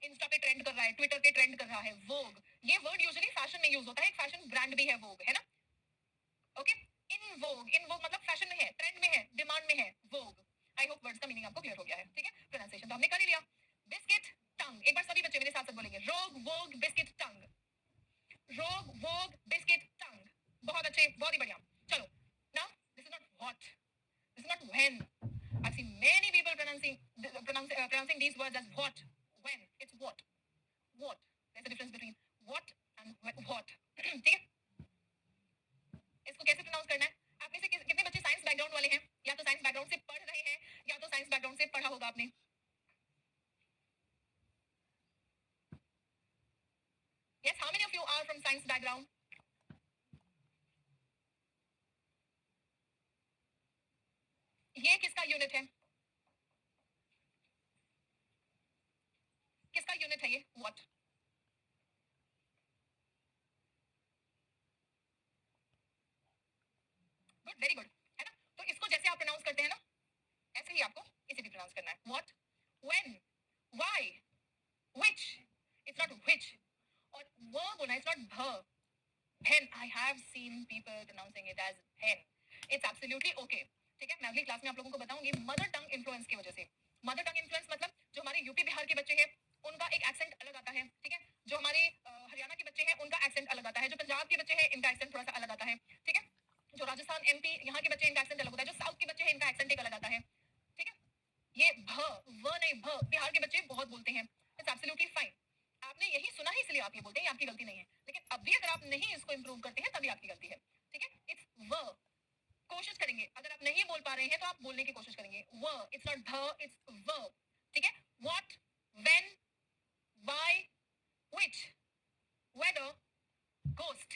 इंस्टा पे ट्रेंड कर रहा है, ट्विटर पे ट्रेंड कर रहा है. वोग, ये वर्ड यूजुअली फैशन में यूज होता है. एक फैशन ब्रांड भी है वोग, है ना. ओके. इन वोग मतलब फैशन में है, ट्रेंड में है, डिमांड में है. वोग. आई होप वर्ड्स का मीनिंग आपको क्लियर हो गया है. ठीक है. प्रोनाउंसिएशन तो हमने कर ही लिया. बिस्किट, टंग. एक बार सभी बच्चे मेरे साथ साथ बोलेंगे. रोग, वोग, बिस्किट, टंग. रोग, वोग, बिस्किट, टंग. बहुत अच्छे, बहुत ही बढ़िया. चलो. Now this is not what, this is not when. I've seen many people pronouncing these words as what, when. It's what, what. There's a difference between what and what. ठीक है. इसको कैसे प्रोनाउंस करना है? आप में से कितने बच्चे साइंस बैकग्राउंड वाले हैं? या तो साइंस बैकग्राउंड से पढ़ रहे हैं या तो साइंस बैकग्राउंड से पढ़ा होगा आपने. Yes, how many of you are from science background? ये किसका यूनिट है? किसका यूनिट है ये? व्हाट. गुड, वेरी गुड, है ना. तो इसको जैसे आप प्रोनाउंस करते हैं ना ऐसे ही आपको इसे भी प्रोनाउंस करना है. What, when, why, which. It's not which. और वो बोलना, इट्स नॉट भ. hen. I have seen people pronouncing it as hen. It's absolutely okay. ठीक है, मैं अगली क्लास में आप लोगों को बताऊंगी मदर टंग इन्फ्लुएंस की वजह से. मदर टंग इन्फ्लुएंस मतलब जो हमारे यूपी बिहार के बच्चे हैं उनका एक एक्सेंट अलग आता है. ठीक है, जो हमारे हरियाणा के बच्चे हैं उनका एक्सेंट अलग आता है. जो पंजाब के बच्चे हैं इनका एक्सेंट थोड़ा सा अलग आता है. ठीक है, जो राजस्थान एमपी यहाँ के बच्चे इनका एक्सेंट अलग होता है. जो साउथ के बच्चे हैं इनका एक्सेंट एक अलग आता है. ठीक है, ये भ व नहीं भ बिहार के बच्चे बहुत बोलते हैं. It's absolutely fine. आपने यही सुना है इसलिए आप ये बोलते हैं, आपकी गलती नहीं है. लेकिन अब भी अगर आप नहीं इसको इंप्रूव करते हैं तभी आपकी गलती है. ठीक है, इट्स व. कोशिश करेंगे, अगर आप नहीं बोल पा रहे हैं तो आप बोलने की कोशिश करेंगे. व, इट्स नॉट ध, इट्स व. ठीक है, what, when, why, which, weather, ghost.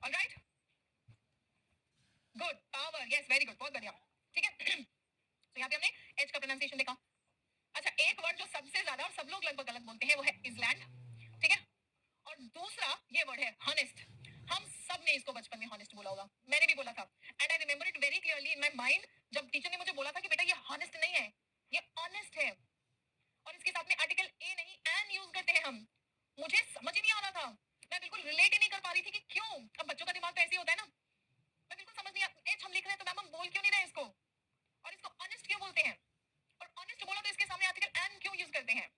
Alright, good, power, yes, very good, बहुत बढ़िया. ठीक है, तो यहाँ पे हमने एच का प्रोनाउंसिएशन देखा. अच्छा, एक वर्ड जो सबसे ज्यादा और सब लोग लगभग गलत बोलते हैं वो है इजलैंड. ठीक है, और दूसरा ये वर्ड है हॉनेस्ट. हम सब ने इसको बचपन में हॉनेस्ट बोला होगा, मैंने भी बोला था. And I remember it very clearly in my mind जब टीचर ने मुझे बोला था कि बेटा ये हॉनेस्ट नहीं है, ये ऑनेस्ट है. और इसके साथ में आर्टिकल ए नहीं एन यूज करते हैं हम. मुझे समझ ही नहीं आ रहा था, मैं बिल्कुल रिलेट ही नहीं कर पा रही थी कि क्यों. अब बच्चों का दिमाग तो ऐसे ही होता है ना. मैं बिल्कुल समझ नहीं एच हम लिख रहे हैं तो मैम हम बोल क्यों नहीं रहे इसको, और इसको ऑनेस्ट क्यों बोलते हैं, और ऑनेस्ट बोला तो इसके सामने आर्टिकल एन क्यों यूज करते हैं.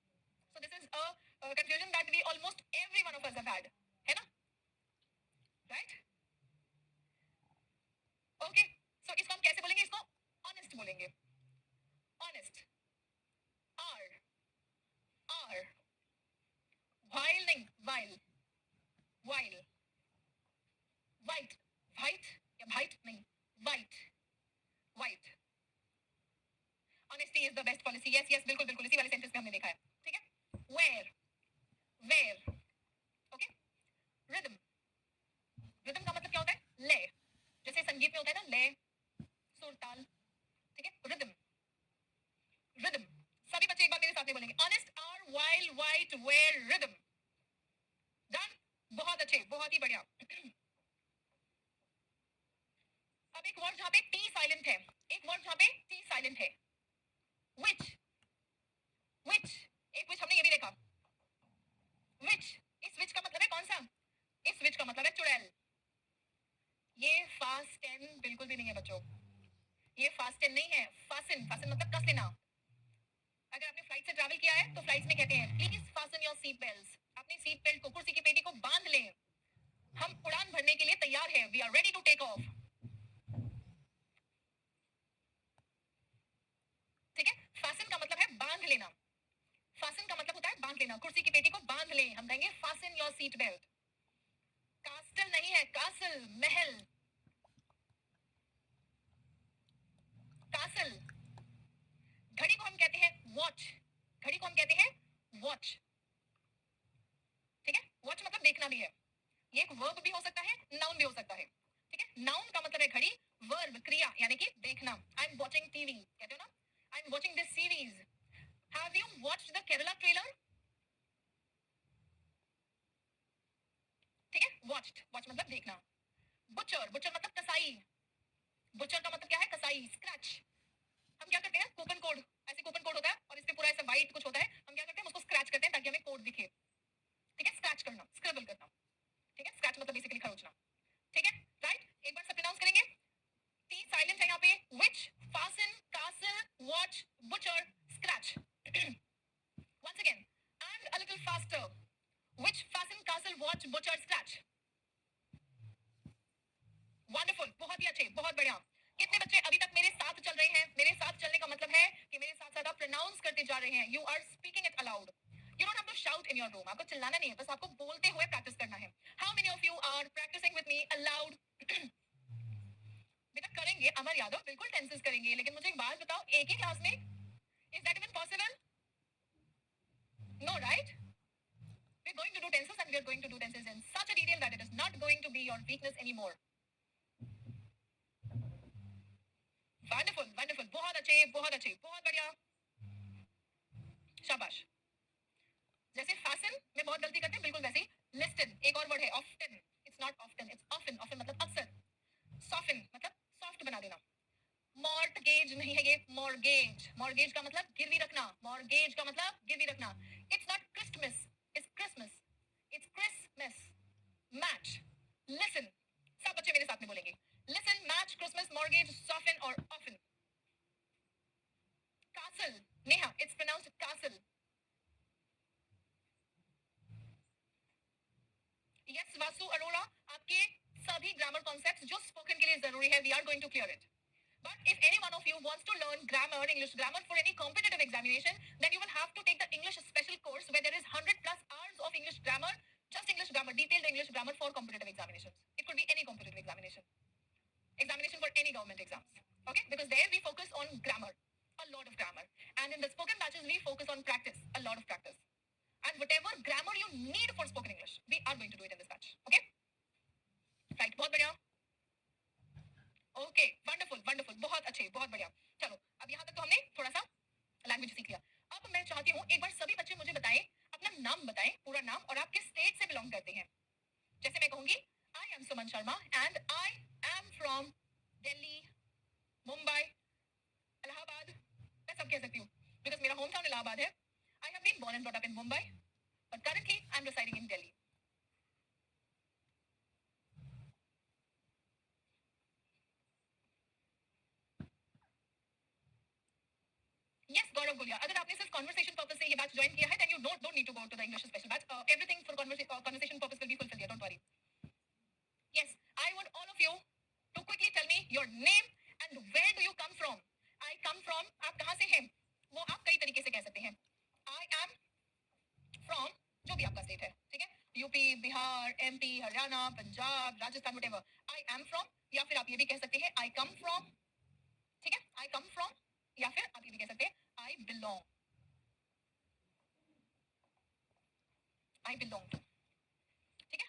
So this is a confusion that we almost every one of us have had, है ना. Right, okay. सो इसको हम कैसे बोलेंगे, इसको ऑनेस्ट बोलेंगे. Honest, hour, hour. वाइल नहीं, वाइल, वाइल. वाइट, वाइट या वाइट नहीं, white, white. Honesty is the best policy. Yes yes, बिल्कुल बिल्कुल, इसी वाले सेंटेंस में हमने देखा है. ठीक है, where, where. Okay, rhythm. Rhythm का मतलब क्या होता है, लय. जैसे संगीत में होता है ना लय, सुर, ताल. ठीक है, रिदम, रिदम. सभी बच्चे एक बार मेरे साथ में बोलेंगे, honest, hour, while, white, where, rhythm. Done, बहुत अच्छे, बहुत ही बढ़िया. अब एक वर्ड जहां पे टी साइलेंट है, एक वर्ड जहां पे टी साइलेंट है. विच, विच. एक विच हमने ये भी देखा. विच, इस विच का मतलब है कौन सा, इस विच का मतलब है चुड़ैल. ये फास्ट टेन बिल्कुल भी नहीं है बच्चों, ये फास्ट टेन नहीं है. फासन, फासन मतलब कस लेना. अगर आपने फ्लाइट से ट्रैवल किया है तो फ्लाइट्स में कहते हैं please fasten your seat belts. अपनी सीट बेल्ट को, कुर्सी की पेटी को बांध लें, हम उड़ान भरने के लिए तैयार हैं, we are ready to take off. ठीक है, फासन का मतलब है बांध लेना. फासन का मतलब होता है बांध लेना, कुर्सी की पेटी को बांध लें, हम कहेंगे फासन योर सीट बेल्ट. कास्टल नहीं है, कासल, महल. कासल. घड़ी को हम कहते हैं वॉच, घड़ी को हम कहते हैं वॉच. ठीक है, वॉच मतलब देखना भी है. ये एक वर्ब भी हो सकता है, नाउन भी हो सकता है. ठीक है, नाउन का मतलब है घड़ी, वर्ब क्रिया यानी कि देखना. आई एम वॉचिंग टीवी कहते हो ना, I am watching this series. Have you watched the Kerala trailer. ठीक है, वॉच्ड, वॉच मतलब देखना. बुचर, बुचर मतलब कसाई. बुचर का मतलब क्या है, कसाई. स्क्रैच, हम क्या करते हैं, कूपन कोड, ऐसे कूपन कोड होता है और इस पे पूरा ऐसा वाइट कुछ होता है, हम क्या करते हैं उसको स्क्रैच करते हैं ताकि हमें कोड दिखे. ठीक है, स्क्रैच करना, स्क्रिबल करना. ठीक है, स्क्रैच मतलब बेसिकली खरोचना. ठीक है, राइट. एक बार सब प्रोनाउंस करेंगे. टी साइलेंट है यहाँ पे. Witch, fasten, castle, watch, butcher, scratch. once again and a little faster. Which, fasten, castle, watch, butcher, scratch. Wonderful, बहुत ही अच्छे, बहुत बढ़िया. कितने बच्चे अभी तक मेरे साथ चल रहे हैं. मेरे साथ चलने का मतलब है कि मेरे साथ साथ आप प्रोनाउंस करते जा रहे हैं. You are speaking it aloud. You don't have to shout in your room. आपको चिल्लाना नहीं है, बस आपको बोलते हुए प्रैक्टिस करना है. How many of you are practicing with me aloud. बेटा करेंगे, अमर यादव बिल्कुल टेंसेस करेंगे, लेकिन मुझे एक बात बताओ, एक ही क्लास में is that even possible. No, right. We're going to do tenses and we're going to do tenses in such a detail that it is not going to be your weakness anymore. Wonderful, wonderful. बहुत अच्छे, बहुत अच्छे, बहुत बढ़िया. शाबाश. जैसे fasten में बहुत गलती करते हैं, बिल्कुल वैसे ही listen. एक और वर्ड है often. It's not often, it's often. Often मतलब अक्सर. Soften मतलब soft बना देना. Mortgage नहीं है ये, mortgage. Mortgage का मतलब गिरवी रखना. Mortgage का मतलब गिरवी रखना. It's not Christmas, it's Christmas. It's Christmas. Mat, yes Vasu Arora, आपके सभी ग्रामर कॉन्सेप्ट्स जो स्पोकन के लिए जरूरी है, we are going to clear it. But if any one of you wants to learn grammar, English grammar for any competitive examination, then you will have to take the English special course where there is 100 plus hours of English grammar, just English grammar, detailed English grammar for competitive examinations. It could be any competitive examination for any government exams. Okay, because there we focus on grammar, a lot of grammar, and in the spoken batches we focus on practice, a lot of practice. And whatever grammar you need for spoken English, we are going to do it in this batch. Okay, right, बहुत बढ़िया. ओके, वंडरफुल वंडरफुल, बहुत अच्छे, बहुत बढ़िया. चलो, अब यहाँ तक तो हमने थोड़ा सा लैंग्वेज सीख लिया. अब मैं चाहती हूँ एक बार सभी बच्चे मुझे बताएं, अपना नाम बताएं, पूरा नाम, और आप किस स्टेट से बिलोंग करते हैं. जैसे मैं कहूंगी I am Suman Sharma and I am from Delhi, Mumbai, Allahabad. मैं सब कह सकती हूँ बिकॉज मेरा होम टाउन इलाहाबाद है. I have been born and brought up in Mumbai, but currently I am residing in Delhi. Yes, Gaurav Gulia. अगर आपने सिर्फ conversation purpose से ये batch join किया है, then you don't need to go to the English special batch. Everything for conversation purpose will be fulfilled here. Don't worry. Yes, I want all of you to quickly tell me your name and where do you come from. I come from. आप कहाँ से हैं? वो आप कई तरीके से कह सकते हैं. I am from जो भी आपका state है, ठीक है? UP, Bihar, MP, Haryana, Punjab, Rajasthan, whatever. I am from, या फिर आप ये भी कह सकते हैं I come from, ठीक है? I come from, या फिर आप ये भी कह सकते हैं I belong. I belong to. ठीक है?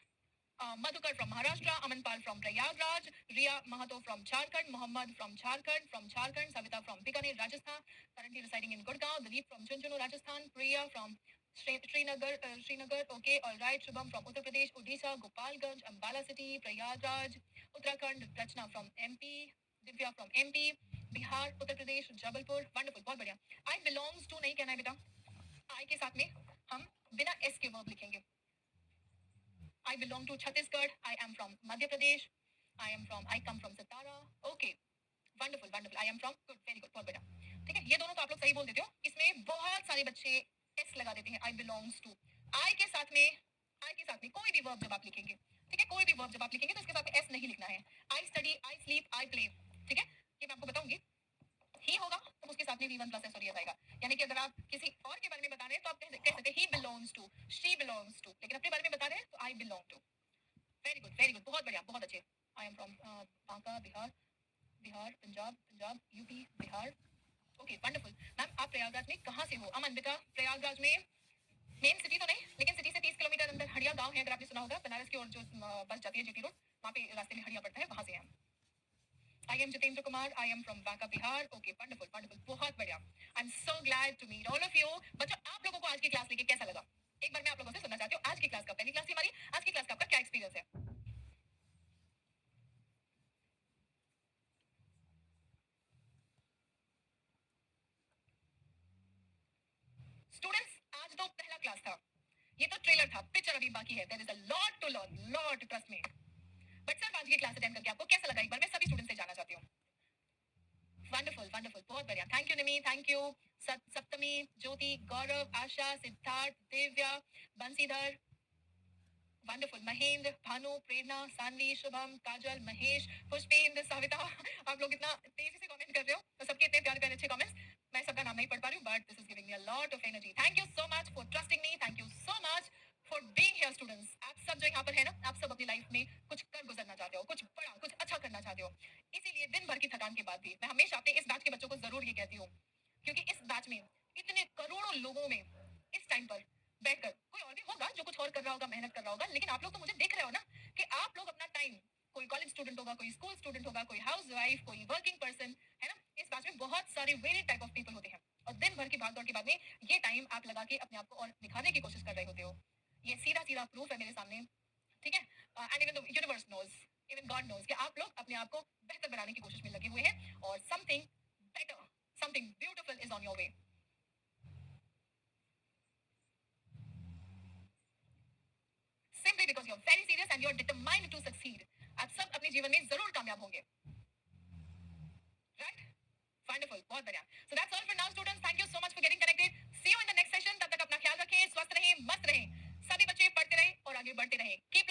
Madhukar from Maharashtra, Amanpal from Prayagraj, Riya Mahato from Jharkhand, Mohammed from Jharkhand, Savita from Bikaner, Rajasthan, currently residing in Gurgaon, Dilip from Jhunjhunu, Rajasthan, Priya from Srinagar, okay, all right, Shubham from Uttar Pradesh, Odisha, Gopalganj, Ambala City, Prayagraj, Uttarakhand, Rachna from MP, Divya from MP, Bihar, Uttar Pradesh, Jabalpur. Wonderful, बहुत बढ़िया. आई बिलोंग्स टू नहीं कहना है बेटा. आई के साथ में हम बिना एस के वर्ब लिखेंगे. I belong to Chhattisgarh. I am from Madhya Pradesh. I come from Satara. Okay, wonderful wonderful. I am from, good, very good, बहुत बढ़िया. ठीक है, ये दोनों तो आप लोग सही बोल देते हो. इसमें बहुत सारे बच्चे एस लगा देते हैं. आई बिलोंग्स टू. आई के साथ में कोई भी वर्ब जब आप लिखेंगे, ठीक है, कोई भी वर्ब जब आप लिखेंगे तो इसके साथ में एस नहीं लिखना है. I study, I sleep, I play. ठीक है, ये मैं आपको बताऊंगी. ही होगा तो उसके साथ में V1 प्लस एस और आएगा. यानी कि अगर आप किसी और के बारे में बता रहे हैं तो आप कह सकते हैं he belongs to, she belongs to. लेकिन अपने बारे में बता रहे हैं तो I belong to. Very good, बहुत बढ़िया, बहुत अच्छे. I am from Banka, Bihar, Punjab, UP, Bihar. Okay, wonderful. Ma'am, आप प्रयागराज में कहाँ से हो? अमन बेटा, प्रयागराज में मेन सिटी तो नहीं, लेकिन सिटी से 30 किलोमीटर अंदर हड़िया गांव है. अगर आपने सुना होगा, बनारस की ओर जो बस जाती है जीटी रोड, वहाँ पे रास्ते में हड़िया पड़ता है, वहां से हैं. I am Jitendra Kumar. I am from Banka, Bihar. Okay, wonderful, wonderful. बहुत बढ़िया. I'm so glad to meet all of you. बच्चों, आप लोगों को आज की क्लास लेके कैसा लगा? एक बार मैं आप लोगों से सुनना चाहती हूँ. आज की क्लास का, पहली क्लास थी हमारी, आज की क्लास का आपका क्या एक्सपीरियंस है? स्टूडेंट्स, आज तो पहला क्लास था. ये तो ट्रेलर था, पिक्चर अभी बाकी है. There is a lot to learn, lot, trust me. But sir, आज की क्लास अटेंड करके आपको कैसा लगा? एक बार मैं सभी स्टूडेंट्स से जानना चाहती हूँ. वंडरफुल वंडरफुल, बहुत बढ़िया. Thank you Nimi, thank you. Saptami, Jyoti, Gaurav, Asha, Siddharth, Divya, Bansidhar, wonderful. Mahendra, Bhanu, Prerna, Saanvi, Shubham, Kajal, Mahesh, Pushpendra, Savita. आप लोग इतना तेजी से कमेंट कर रहे हो, तो सबके इतने प्यारे प्यारे अच्छे कमेंट्स. मैं सबका नाम नहीं पढ़ पा रही हूँ, but this is giving me a lot of energy. Thank you so much for trusting me. Thank you so much for being here students. आप सब जो यहाँ पर है ना, आप सब अपनी लाइफ में कुछ कर गुजरना चाहते हो, कुछ बड़ा, कुछ अच्छा करना चाहते हो. इसीलिए दिन भर की थकान के बाद भी मैं हमेशा अपने इस बैच के बच्चों को जरूर ये कहती हूँ, क्योंकि इस बैच में इतने करोड़ों लोगों में इस टाइम पर बैठकर, कोई और भी होगा जो कुछ और कर रहा होगा, मेहनत कर रहा होगा, लेकिन आप लोग तो मुझे देख रहे हो ना कि आप लोग अपना टाइम, कोई कॉलेज स्टूडेंट होगा, कोई स्कूल स्टूडेंट होगा, कोई हाउस वाइफ, कोई वर्किंग पर्सन, है ना. इस बैच में बहुत सारे वेरी टाइप ऑफ पीपल होते हैं, और दिन भर की भागदौड़ के बाद में ये टाइम आप लगा के अपने आप को और दिखाने की कोशिश कर रहे होते हो. ये सीधा सीधा प्रूफ है मेरे सामने, ठीक है. And even the universe knows, even God knows कि आप लोग अपने आप को बेहतर बनाने की कोशिश में लगे हुए हैं, और something better, something beautiful is on your way. Simply because you're very serious and you're determined to succeed. आप सब अपने जीवन में जरूर कामयाब होंगे. Right? Wonderful. बहुत बढ़िया. So that's all for now, students. Thank you so much for getting connected. See you in the next session. तब तक अपना ख्याल रखें, स्वस्थ रहें, मस्त रहें. सभी बच्चे पढ़ते रहें और आगे बढ़ते रहें. Keep